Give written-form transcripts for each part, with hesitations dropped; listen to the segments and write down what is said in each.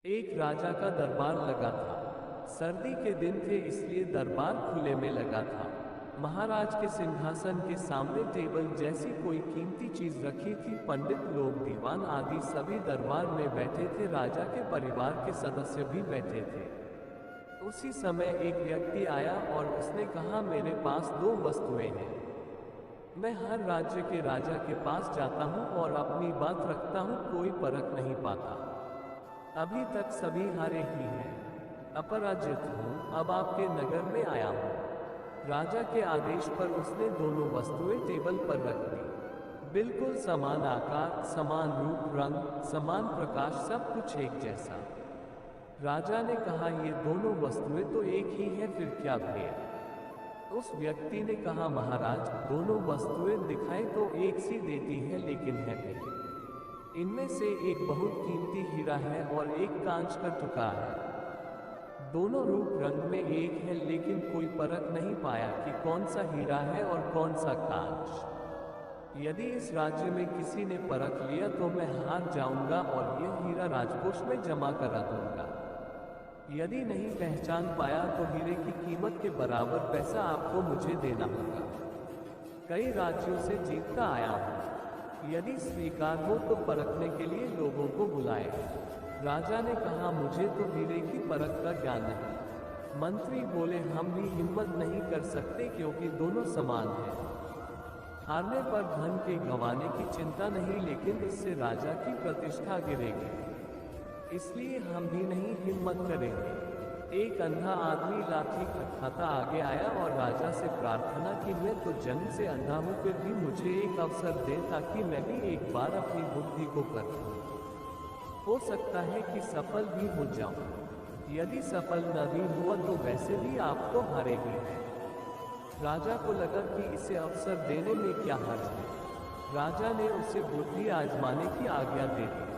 एक राजा का दरबार लगा था। सर्दी के दिन थे इसलिए दरबार खुले में लगा था। महाराज के सिंहासन के सामने टेबल जैसी कोई कीमती चीज रखी थी। पंडित लोग, दीवान आदि सभी दरबार में बैठे थे। राजा के परिवार के सदस्य भी बैठे थे। उसी समय एक व्यक्ति आया और उसने कहा, मेरे पास दो वस्तुएं हैं। मैं हर राज्य के राजा के पास जाता हूँ और अपनी बात रखता हूँ, कोई परख नहीं पाता। अभी तक सभी हारे ही हैं। अपराजित हूँ, अब आपके नगर में आया हूँ। राजा के आदेश पर उसने दोनों वस्तुएं टेबल पर रख दी। बिल्कुल समान आकार, समान रूप, रंग, समान प्रकाश, सब कुछ एक जैसा। राजा ने कहा, ये दोनों वस्तुएं तो एक ही हैं, फिर क्या भेद? उस व्यक्ति ने कहा, महाराज, दोनों वस्तुएं दिखाई तो एक सी देती है, लेकिन है भेद। इनमें से एक बहुत कीमती हीरा है और एक कांच का टुकड़ा है। दोनों रूप रंग में एक है, लेकिन कोई परख नहीं पाया कि कौन सा हीरा है और कौन सा कांच। यदि इस राज्य में किसी ने परख लिया तो मैं हार जाऊंगा और यह हीरा राजकोष में जमा करा दूंगा। यदि नहीं पहचान पाया तो हीरे की कीमत के बराबर पैसा आपको मुझे देना होगा। कई राज्यों से जीतता आया हूँ। यदि स्वीकार हो तो परखने के लिए लोगों को बुलाए। राजा ने कहा, मुझे तो हीरे की परख का ज्ञान नहीं। मंत्री बोले, हम भी हिम्मत नहीं कर सकते क्योंकि दोनों समान हैं। हारने पर धन के गंवाने की चिंता नहीं, लेकिन इससे राजा की प्रतिष्ठा गिरेगी, इसलिए हम भी नहीं हिम्मत करेंगे। एक अंधा आदमी लाठी खटखटाता आगे आया और राजा से प्रार्थना की, मैं तो जन्म से अंधा हूँ, फिर भी मुझे एक अवसर दे ताकि मैं भी एक बार अपनी बुद्धि को परखूं। हो सकता है कि सफल भी हो जाऊं। यदि सफल न भी हुआ तो वैसे भी आप तो हारेंगे। राजा को लगा कि इसे अवसर देने में क्या हर्ज है। राजा ने उसे बुद्धि आजमाने की आज्ञा दे दी।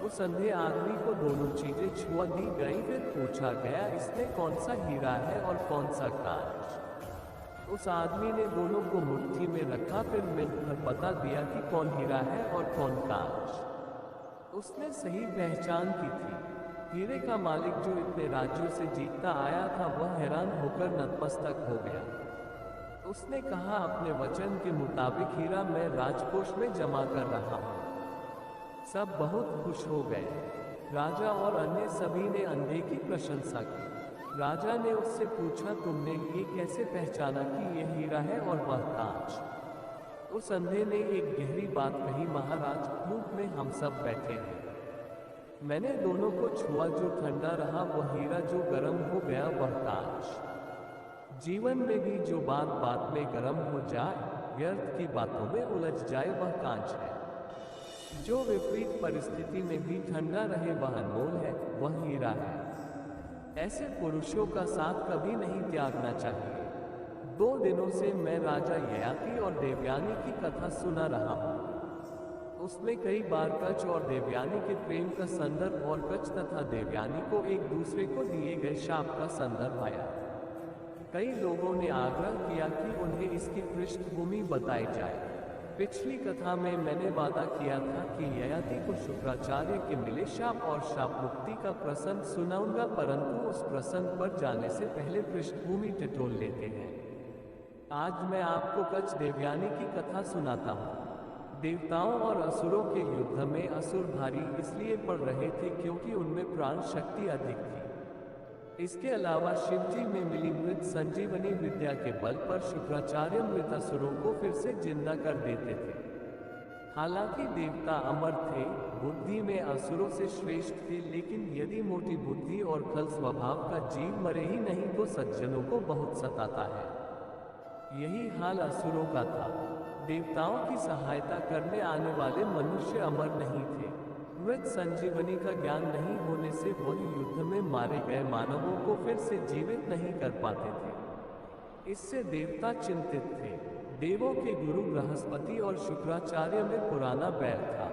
उस अंधे आदमी को दोनों चीजें छुआ दी गई। फिर पूछा गया, इसमें कौन सा हीरा है और कौन सा कांच? उस आदमी ने दोनों को मुट्ठी में रखा, फिर मिलकर बता दिया कि कौन हीरा है और कौन कांच। उसने सही पहचान की थी। हीरे का मालिक जो इतने राज्यों से जीतता आया था, वह हैरान होकर नतमस्तक हो गया। उसने कहा, अपने वचन के मुताबिक हीरा मैं राजकोष में जमा कर रहा हूँ। सब बहुत खुश हो गए। राजा और अन्य सभी ने अंधे की प्रशंसा की। राजा ने उससे पूछा, तुमने ये कैसे पहचाना कि यह हीरा है और वह कांच? उस अंधे ने एक गहरी बात कही, महाराज, धूप में हम सब बैठे हैं। मैंने दोनों को छुआ, जो ठंडा रहा वह हीरा, जो गर्म हो गया वह कांच। जीवन में भी जो बात बात में गर्म हो जाए, व्यर्थ की बातों में उलझ जाए, वह कांच है। जो विपरीत परिस्थिति में भी ठंडा रहे, वह अनमोल है, वह हीरा है। ऐसे पुरुषों का साथ कभी नहीं त्यागना चाहिए। 2 दिनों से मैं राजा ययाति और देवयानी की कथा सुना रहा हूँ। उसमें कई बार कच और देवयानी के प्रेम का संदर्भ और कच तथा देवयानी को एक दूसरे को दिए गए शाप का संदर्भ आया। कई लोगों ने आग्रह किया कि उन्हें इसकी पृष्ठभूमि बताई जाए। पिछली कथा में मैंने वादा किया था कि ययाति को शुक्राचार्य के मिले शाप और शाप मुक्ति का प्रसंग सुनाऊंगा, परंतु उस प्रसंग पर जाने से पहले पृष्ठभूमि टटोल लेते हैं। आज मैं आपको कच देवयानी की कथा सुनाता हूँ। देवताओं और असुरों के युद्ध में असुर भारी इसलिए पड़ रहे थे क्योंकि उनमें प्राण शक्ति अधिक थी। इसके अलावा शिवजी में मिली मृत संजीवनी विद्या के बल पर शुक्राचार्य मृत असुरों को फिर से जिंदा कर देते थे। हालांकि देवता अमर थे, बुद्धि में असुरों से श्रेष्ठ थे, लेकिन यदि मोटी बुद्धि और खल स्वभाव का जीव मरे ही नहीं तो सज्जनों को बहुत सताता है। यही हाल असुरों का था। देवताओं की सहायता करने आने वाले मनुष्य अमर नहीं थे। मृत संजीवनी का ज्ञान नहीं होने से वह युद्ध में मारे गए मानवों को फिर से जीवित नहीं कर पाते थे। इससे देवता चिंतित थे। देवों के गुरु बृहस्पति और शुक्राचार्य में पुराना बैर था।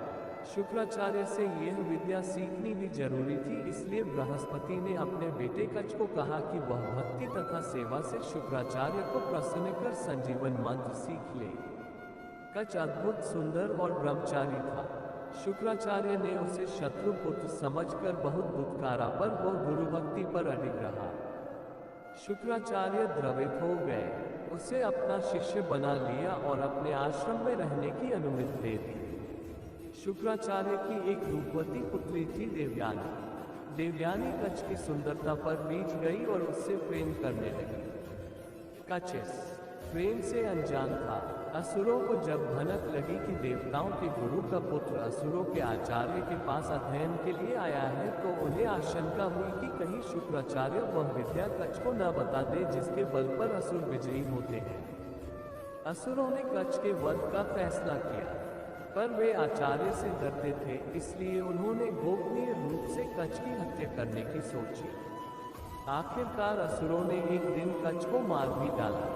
शुक्राचार्य से यह विद्या सीखनी भी जरूरी थी, इसलिए बृहस्पति ने अपने बेटे कच को कहा कि वह भक्ति तथा सेवा से शुक्राचार्य को प्रसन्न कर संजीवन मंत्र सीख ले। कच अद्भुत सुंदर और ब्रह्मचारी था। शुक्राचार्य ने उसे शत्रुपुत्र समझकर बहुत दुत्कारा, पर वो गुरुभक्ति पर अडिग रहा। शुक्राचार्य द्रवित हो गए, उसे अपना शिष्य बना लिया और अपने आश्रम में रहने की अनुमति दे दी। शुक्राचार्य की एक रूपवती पुत्री थी देवयानी। देवयानी कच्छ की सुंदरता पर रीझ गई और उससे प्रेम करने लगी। कच्छ इस प्रेम से अनजान था। असुरों को जब भनक लगी कि देवताओं के गुरु का पुत्र असुरों के आचार्य के पास अध्ययन के लिए आया है, तो उन्हें आशंका हुई कि कहीं शुक्राचार्य वह विद्या कच्छ को न बता दे जिसके बल पर असुर विजयी होते हैं। असुरों ने कच्छ के वध का फैसला किया, पर वे आचार्य से डरते थे, इसलिए उन्होंने गोपनीय रूप से कच्छ की हत्या करने की सोची। आखिरकार असुरों ने एक दिन कच्छ को मार भी डाला।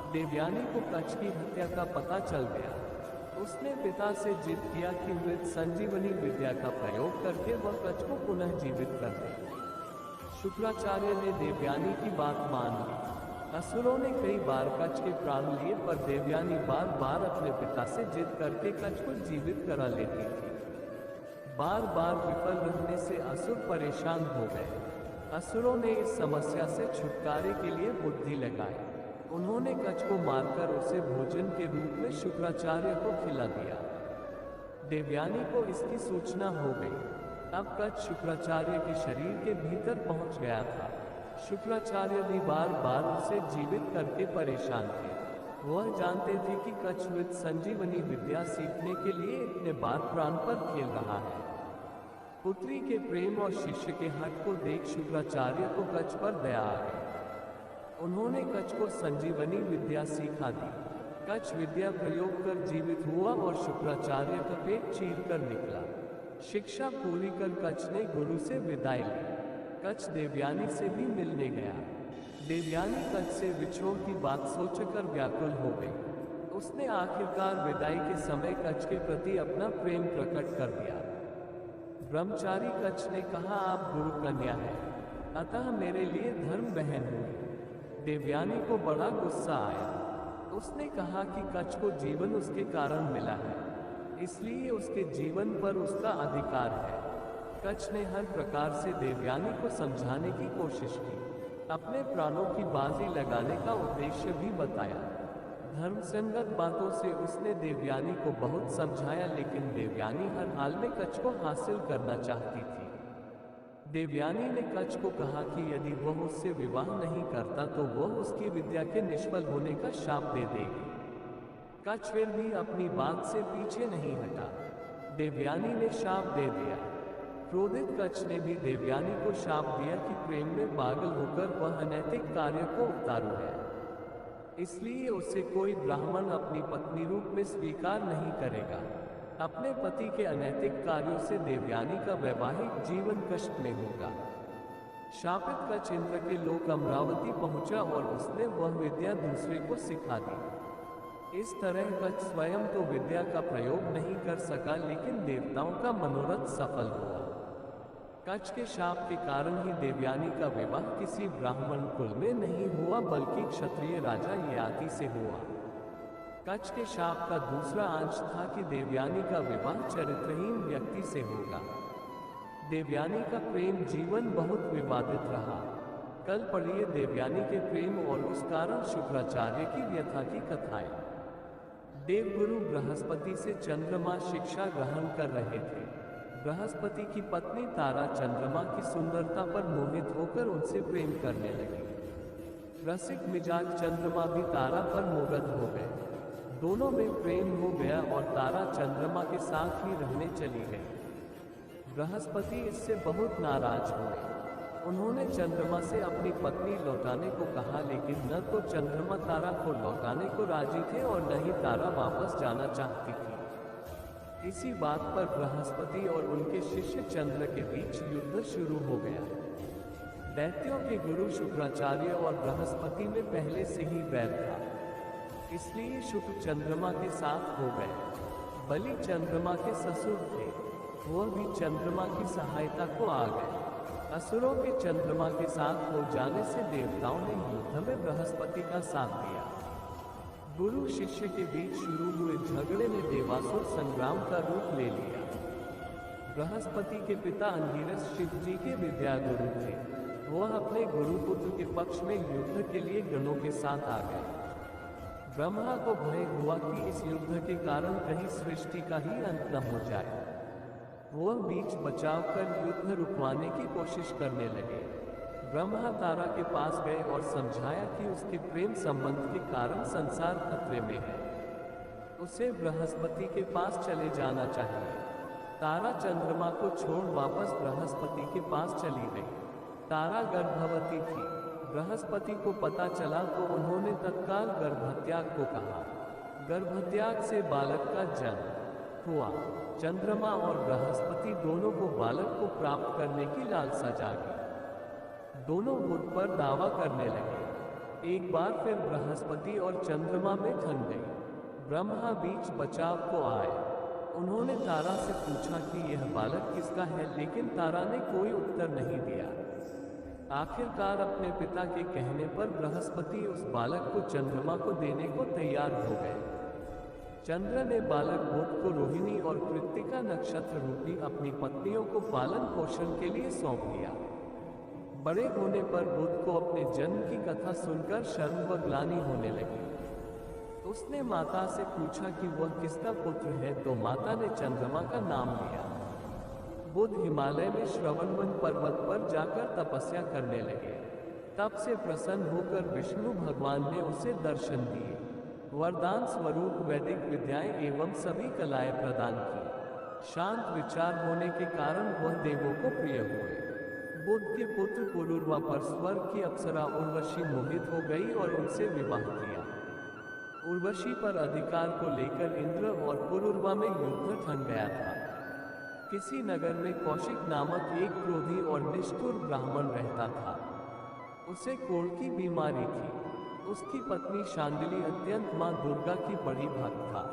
देवयानी को कच्छ की हत्या का पता चल गया। उसने पिता से जिद किया कि मृत संजीवनी विद्या का प्रयोग करके वह कच्छ को पुनः जीवित कर दे। शुक्राचार्य ने देवयानी की बात मान ली। असुरों ने कई बार कच्छ के प्राण लिए, पर देवयानी बार बार अपने पिता से जिद करके कच्छ को जीवित करा लेती थी। बार बार विफल रहने से असुर परेशान हो गए। असुरों ने इस समस्या से छुटकारे के लिए बुद्धि लगाई। उन्होंने कच्छ को मारकर उसे भोजन के रूप में शुक्राचार्य को खिला दिया। देवयानी को इसकी सूचना हो गई। अब कच्छ शुक्राचार्य के शरीर के भीतर पहुंच गया था। शुक्राचार्य भी बार बार उसे जीवित करके परेशान थे। वह जानते थे कि कच्छ मृत संजीवनी विद्या सीखने के लिए इतने बार प्राण पर खेल रहा है। पुत्री के प्रेम और शिष्य के हट को देख शुक्राचार्य को कच्छ पर दया आ गई। उन्होंने कच्छ को संजीवनी विद्या सिखा दी। कच्छ विद्या प्रयोग कर जीवित हुआ और शुक्राचार्य का पेट चीर कर निकला। शिक्षा पूरी कर कच्छ ने गुरु से विदाई ली। कच्छ देवयानी से भी मिलने गया। देवयानी कच्छ से विछोह की बात सोचकर व्याकुल हो गई। उसने आखिरकार विदाई के समय कच्छ के प्रति अपना प्रेम प्रकट कर दिया। ब्रह्मचारी कच्छ ने कहा, आप गुरु कन्या हैं, अतः मेरे लिए धर्म बहन हुई। देवयानी को बड़ा गुस्सा आया। उसने कहा कि कच्छ को जीवन उसके कारण मिला है, इसलिए उसके जीवन पर उसका अधिकार है। कच्छ ने हर प्रकार से देवयानी को समझाने की कोशिश की, अपने प्राणों की बाजी लगाने का उद्देश्य भी बताया। धर्मसंगत बातों से उसने देवयानी को बहुत समझाया, लेकिन देवयानी हर हाल में कच्छ को हासिल करना चाहती थी। देवयानी ने कच्छ को कहा कि यदि वह उससे विवाह नहीं करता तो वह उसकी विद्या के निष्फल होने का शाप दे देगी। कच्छ फिर भी अपनी बात से पीछे नहीं हटा। देवयानी ने शाप दे दिया। क्रोधित कच्छ ने भी देवयानी को शाप दिया कि प्रेम में पागल होकर वह अनैतिक कार्य को उतारू है, इसलिए उसे कोई ब्राह्मण अपनी पत्नी रूप में स्वीकार नहीं करेगा। अपने पति के अनैतिक कार्यों से देवयानी का वैवाहिक जीवन कष्ट में होगा। शापित कच्छ इंद्र के लोक अमरावती पहुंचा और उसने वह विद्या दूसरे को सिखा दी। इस तरह कच्छ स्वयं तो विद्या का प्रयोग नहीं कर सका, लेकिन देवताओं का मनोरथ सफल हुआ। कच्छ के शाप के कारण ही देवयानी का विवाह किसी ब्राह्मण कुल में नहीं हुआ, बल्कि क्षत्रिय राजा ययाति से हुआ। कच्छ के शाप का दूसरा अंश था कि देवयानी का विवाह चरित्रहीन व्यक्ति से होगा। देवयानी का प्रेम जीवन बहुत विवादित रहा। कल पढ़िए देवयानी के प्रेम और उस कारण शुक्राचार्य की व्यथा की कथाएं। देवगुरु बृहस्पति से चंद्रमा शिक्षा ग्रहण कर रहे थे। बृहस्पति की पत्नी तारा चंद्रमा की सुंदरता पर मोहित होकर उनसे प्रेम करने लगी। रसिक मिजाज चंद्रमा भी तारा पर मोहित हो गए। दोनों में प्रेम हो गया और तारा चंद्रमा के साथ ही रहने चली गई। बृहस्पति इससे बहुत नाराज हुए। उन्होंने चंद्रमा से अपनी पत्नी लौटाने को कहा, लेकिन न तो चंद्रमा तारा को लौटाने को राजी थे और न ही तारा वापस जाना चाहती थी। इसी बात पर बृहस्पति और उनके शिष्य चंद्र के बीच युद्ध शुरू हो गया। दैत्यों के गुरु शुक्राचार्य और बृहस्पति में पहले से ही वैर था, इसलिए शुक्र चंद्रमा के साथ हो गए। बलि चंद्रमा के ससुर थे, वह भी चंद्रमा की सहायता को आ गए। असुरों के चंद्रमा के साथ हो जाने से देवताओं ने युद्ध में बृहस्पति का साथ दिया। गुरु शिष्य के बीच शुरू हुए झगड़े ने देवासुर संग्राम का रूप ले लिया। बृहस्पति के पिता अंगिरस शिव जी के विद्या गुरु थे। वह अपने गुरुपुत्र के पक्ष में युद्ध के लिए गणों के साथ आ गए। ब्रह्मा को भय हुआ कि इस युद्ध के कारण कहीं सृष्टि का ही अंत न हो जाए। वह बीच बचाव कर युद्ध रुकवाने की कोशिश करने लगे। ब्रह्मा तारा के पास गए और समझाया कि उसके प्रेम संबंध के कारण संसार खतरे में है, उसे बृहस्पति के पास चले जाना चाहिए। तारा चंद्रमा को छोड़ वापस बृहस्पति के पास चली गई। तारा गर्भवती थी। बृहस्पति को पता चला तो उन्होंने तत्काल गर्भत्याग को कहा। गर्भत्याग से बालक का जन्म हुआ। चंद्रमा और बृहस्पति दोनों को बालक को प्राप्त करने की लालसा जागी। दोनों बुध पर दावा करने लगे। एक बार फिर बृहस्पति और चंद्रमा में ठन गई। ब्रह्मा बीच बचाव को आए। उन्होंने तारा से पूछा कि यह बालक किसका है, लेकिन तारा ने कोई उत्तर नहीं दिया। आखिरकार अपने पिता के कहने पर बृहस्पति उस बालक को चंद्रमा को देने को तैयार हो गए। चंद्र ने बालक बुध को रोहिणी और कृत्तिका नक्षत्र रूपी अपनी पत्नियों को पालन पोषण के लिए सौंप दिया। बड़े होने पर बुध को अपने जन्म की कथा सुनकर शर्म व ग्लानि होने लगी। उसने माता से पूछा कि वह किसका पुत्र है, तो माता ने चंद्रमा का नाम लिया। बुध हिमालय में श्रवणवन पर्वत पर जाकर तपस्या करने लगे। तब से प्रसन्न होकर विष्णु भगवान ने उसे दर्शन दिए। वरदान स्वरूप वैदिक विद्याएं एवं सभी कलाएं प्रदान की। शांत विचार होने के कारण वह देवों को प्रिय हुए। बुध के पुत्र पुरुरवा पर स्वर्ग की अप्सरा उर्वशी मोहित हो गई और उनसे विवाह किया। उर्वशी पर अधिकार को लेकर इंद्र और पुरुरवा में युद्ध ठन गया था। किसी नगर में कौशिक नामक एक क्रोधी और निष्ठुर ब्राह्मण रहता था। उसे कोढ़ की बीमारी थी। उसकी पत्नी शांडिली अत्यंत मां दुर्गा की बड़ी भक्त था।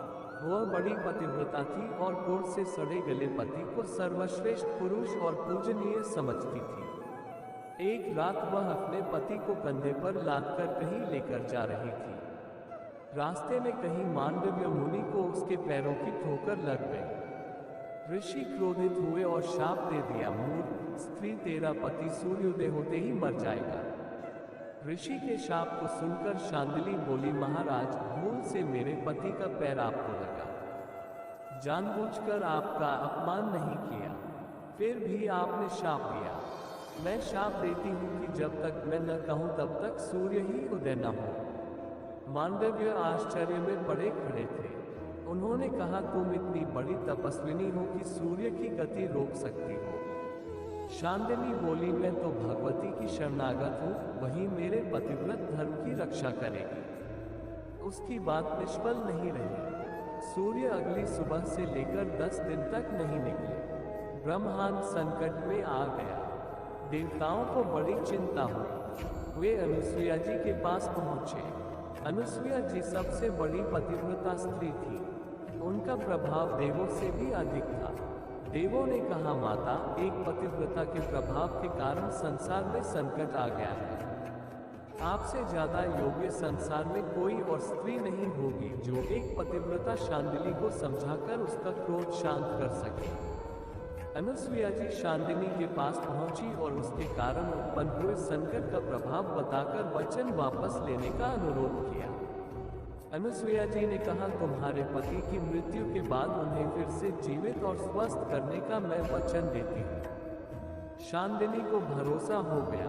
वह बड़ी पतिव्रता थी और कोढ़ से सड़े गले पति को सर्वश्रेष्ठ पुरुष और पूजनीय समझती थी। एक रात वह अपने पति को कंधे पर लादकर कहीं लेकर जा रही थी। रास्ते में कहीं मांडव्य मुनि को उसके पैरों की ठोकर लग गई। ऋषि क्रोधित हुए और शाप दे दिया, मूर्ख स्त्री, तेरा पति सूर्योदय होते ही मर जाएगा। ऋषि के शाप को सुनकर शांडिली बोली, महाराज, भूल से मेरे पति का पैर आपको लगा। जानबूझकर आपका अपमान नहीं किया, फिर भी आपने शाप दिया। मैं शाप देती हूँ कि जब तक मैं न कहूँ तब तक सूर्य ही उदय न हो। मांडव्य आश्चर्य में पड़े खड़े थे। उन्होंने कहा, तुम इतनी बड़ी तपस्विनी हो कि सूर्य की गति रोक सकती हो। शांडिली बोली, मैं तो भगवती की शरणागत हूँ, वही मेरे पतिव्रत धर्म की रक्षा करेगी। उसकी बात निष्फल नहीं रही। सूर्य अगली सुबह से लेकर 10 दिन तक नहीं निकले। ब्रह्मांड संकट में आ गया। देवताओं को बड़ी चिंता हुई। वे अनुसुईया जी के पास पहुंचे। अनुसुईया जी सबसे बड़ी पतिव्रता स्त्री थी। उनका प्रभाव देवों से भी अधिक था। देवों ने कहा, माता, एक पतिव्रता के प्रभाव के कारण संसार में संकट आ गया है। आपसे ज्यादा योग्य संसार में कोई और स्त्री नहीं होगी जो एक पतिव्रता शांडिली को समझाकर उसका क्रोध शांत कर सके। अनुसुईया जी शांडिली के पास पहुंची और उसके कारण उत्पन्न हुए संकट का प्रभाव बताकर वचन वापस लेने का अनुरोध किया। अनुसुईया जी ने कहा, तुम्हारे पति की मृत्यु के बाद उन्हें फिर से जीवित और स्वस्थ करने का मैं वचन देती हूँ। शांडिली को भरोसा हो गया।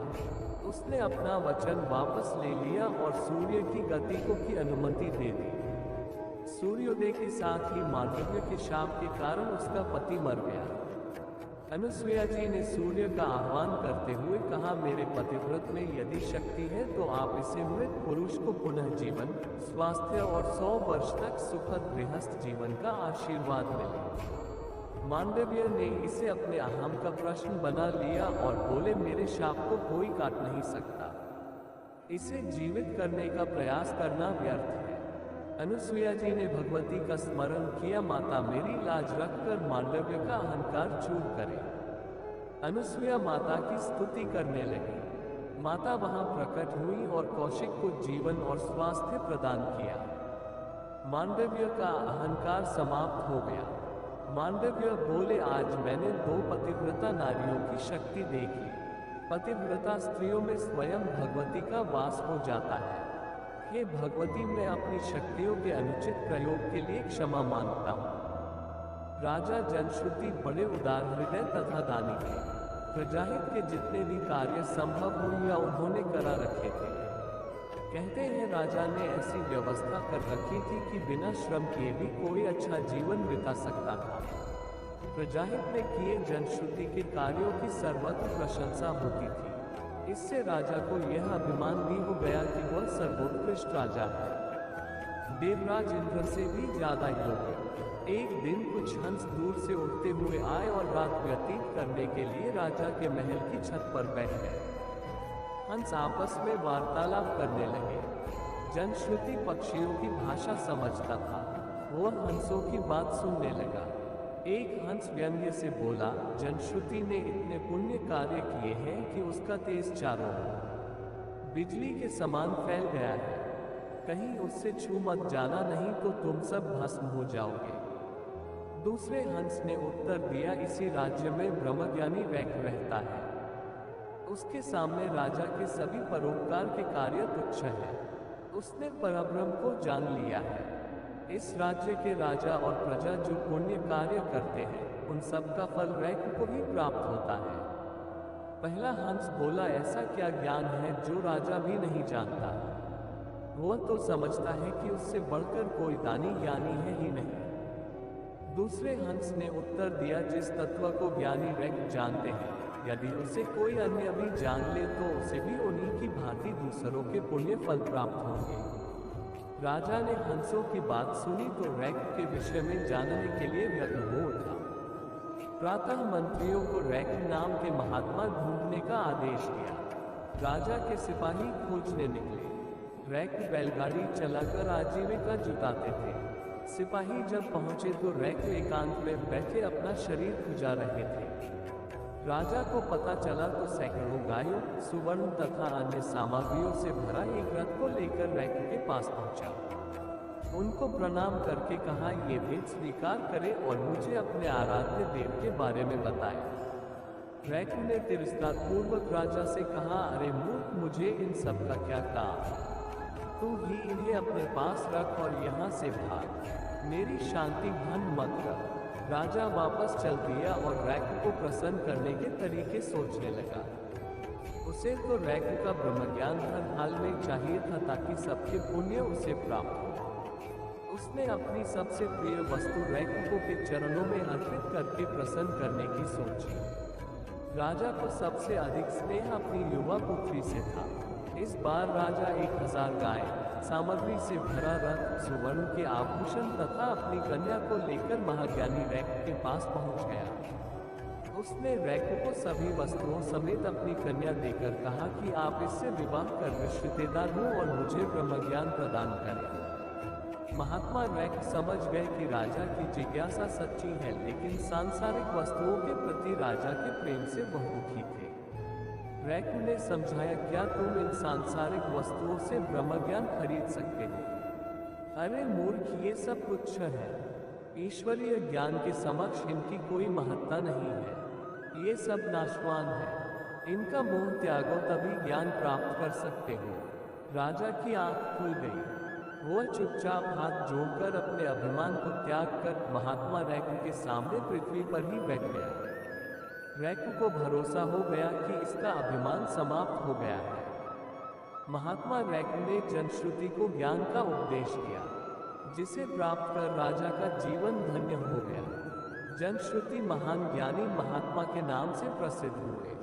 उसने अपना वचन वापस ले लिया और सूर्य की गति को की अनुमति दे दी। सूर्योदय के साथ ही मांडव्य के शाप के कारण उसका पति मर गया। अनुसुईया जी ने सूर्य का आह्वान करते हुए कहा, मेरे पतिव्रत में यदि शक्ति है तो आप इसे मृत पुरुष को पुनः जीवन, स्वास्थ्य और 100 वर्ष तक सुखद गृहस्थ जीवन का आशीर्वाद मिले। मांडव्य ने इसे अपने अहम का प्रश्न बना लिया और बोले, मेरे शाप को कोई काट नहीं सकता। इसे जीवित करने का प्रयास करना व्यर्थ है। अनुसुईया जी ने भगवती का स्मरण किया, माता, मेरी लाज रखकर मांडव्य का अहंकार चूर करे। अनुसुईया माता की स्तुति करने लगी। माता वहां प्रकट हुई और कौशिक को जीवन और स्वास्थ्य प्रदान किया। मांडव्य का अहंकार समाप्त हो गया। मांडव्य बोले, आज मैंने 2 पतिव्रता नारियों की शक्ति देखी। पतिव्रता स्त्रियों में स्वयं भगवती का वास हो जाता है। हे भगवती, मैं अपनी शक्तियों के अनुचित प्रयोग के लिए क्षमा मांगता हूँ। राजा जनश्रुति बड़े उदार हृदय तथा दानी थे। प्रजाहित के जितने भी कार्य संभव हो या उन्होंने करा रखे थे। कहते हैं राजा ने ऐसी व्यवस्था कर रखी थी कि बिना श्रम किए भी कोई अच्छा जीवन बिता सकता था। प्रजाहित ने किए जनश्रुति के कार्यों की सर्वत्र प्रशंसा होती थी। इससे राजा को यह अभिमान भी हो गया कि वह सर्वोत्कृष्ट राजा है, देवराज इंद्र से भी ज्यादा योग्य। एक दिन कुछ हंस दूर से उड़ते हुए आए और रात व्यतीत करने के लिए राजा के महल की छत पर बैठ गए। हंस आपस में वार्तालाप करने लगे। जनश्रुति पक्षियों की भाषा समझता था। वह हंसों की बात सुनने लगा। एक हंस व्यंग्य से बोला, जनश्रुति ने इतने पुण्य कार्य किए हैं कि उसका तेज चारों ओर बिजली के समान फैल गया है। कहीं उससे छू मत जाना, नहीं तो तुम सब भस्म हो जाओगे। दूसरे हंस ने उत्तर दिया, इसी राज्य में ब्रह्मज्ञानी वैक रहता है। उसके सामने राजा के सभी परोपकार के कार्य तुच्छ हैं। उसने परब्रह्म को जान लिया है। इस राज्य के राजा और प्रजा जो पुण्य कार्य करते हैं, उन सब का फल वैक को भी प्राप्त होता है। पहला हंस बोला, ऐसा क्या ज्ञान है जो राजा भी नहीं जानता? वह तो समझता है कि उससे बढ़कर कोई दानी ज्ञानी है ही नहीं। दूसरे हंस ने उत्तर दिया, जिस तत्व को ज्ञानी वैक जानते हैं, यदि उसे कोई अन्य भी जान ले तो उसे भी उन्हीं की भांति दूसरों के पुण्य फल प्राप्त होंगे। राजा ने हंसों की बात सुनी तो वैक के विषय में जानने के लिए व्यग्र हो उठा। प्रातः मंत्रियों को वैक नाम के महात्मा ढूंढने का आदेश दिया। राजा के सिपाही खोजने निकले। वैक बैलगाड़ी चलाकर आजीविका जुटाते थे। सिपाही जब पहुंचे तो वैक एकांत में बैठे अपना शरीर खुजा रहे थे। राजा को पता चला तो सैकड़ों गायों, सुवर्ण तथा अन्य सामग्रियों से भरा एक रथ को लेकर वैक के पास पहुंचा। उनको प्रणाम करके कहा, ये भेंट स्वीकार करे और मुझे अपने आराध्य देव के बारे में बताए। वैक ने तिरस्कारपूर्वक राजा से कहा, अरे मूर्ख, मुझे इन सब का क्या काम? तू ही इन्हें अपने पास रख और यहाँ से भाग। मेरी शांति भंग मत कर। राजा वापस चल दिया और वैक को प्रसन्न करने के तरीके सोचने लगा। उसे तो वैक का ब्रह्मज्ञान हर हाल में चाहिए था ताकि सबके पुण्य उसे प्राप्त हो। उसने अपनी सबसे प्रिय वस्तु वैक के चरणों में अर्पित करके प्रसन्न करने की सोची। राजा को सबसे अधिक स्नेह अपनी युवा पुत्री से था। इस बार राजा 1000 गाय, सामग्री से भरा रथ, सुवर्ण के आभूषण तथा अपनी कन्या को लेकर महाज्ञानी वैक के पास पहुंच गया। उसने वैक को सभी वस्तुओं समेत अपनी कन्या देकर कहा कि आप इससे विवाह कर रिश्तेदार हो और मुझे ब्रह्मज्ञान प्रदान करें। महात्मा वैक समझ गए कि राजा की जिज्ञासा सच्ची है, लेकिन सांसारिक वस्तुओं के प्रति राजा के प्रेम से वह दुखी थे। वैक ने समझाया, क्या तुम इन सांसारिक वस्तुओं से ब्रह्मज्ञान खरीद सकते हो? अरे मूर्ख, ये सब तुच्छ है। ईश्वरीय ज्ञान के समक्ष इनकी कोई महत्ता नहीं है। ये सब नाशवान है। इनका मोह त्यागो तभी ज्ञान प्राप्त कर सकते हो। राजा की आंख खुल गई। वह चुपचाप हाथ जोड़कर अपने अभिमान को त्याग कर महात्मा वैक के सामने पृथ्वी पर ही बैठ गया। वैक को भरोसा हो गया कि इसका अभिमान समाप्त हो गया है। महात्मा वैक ने जनश्रुति को ज्ञान का उपदेश दिया, जिसे प्राप्त कर राजा का जीवन धन्य हो गया। जनश्रुति महान ज्ञानी महात्मा के नाम से प्रसिद्ध हुए।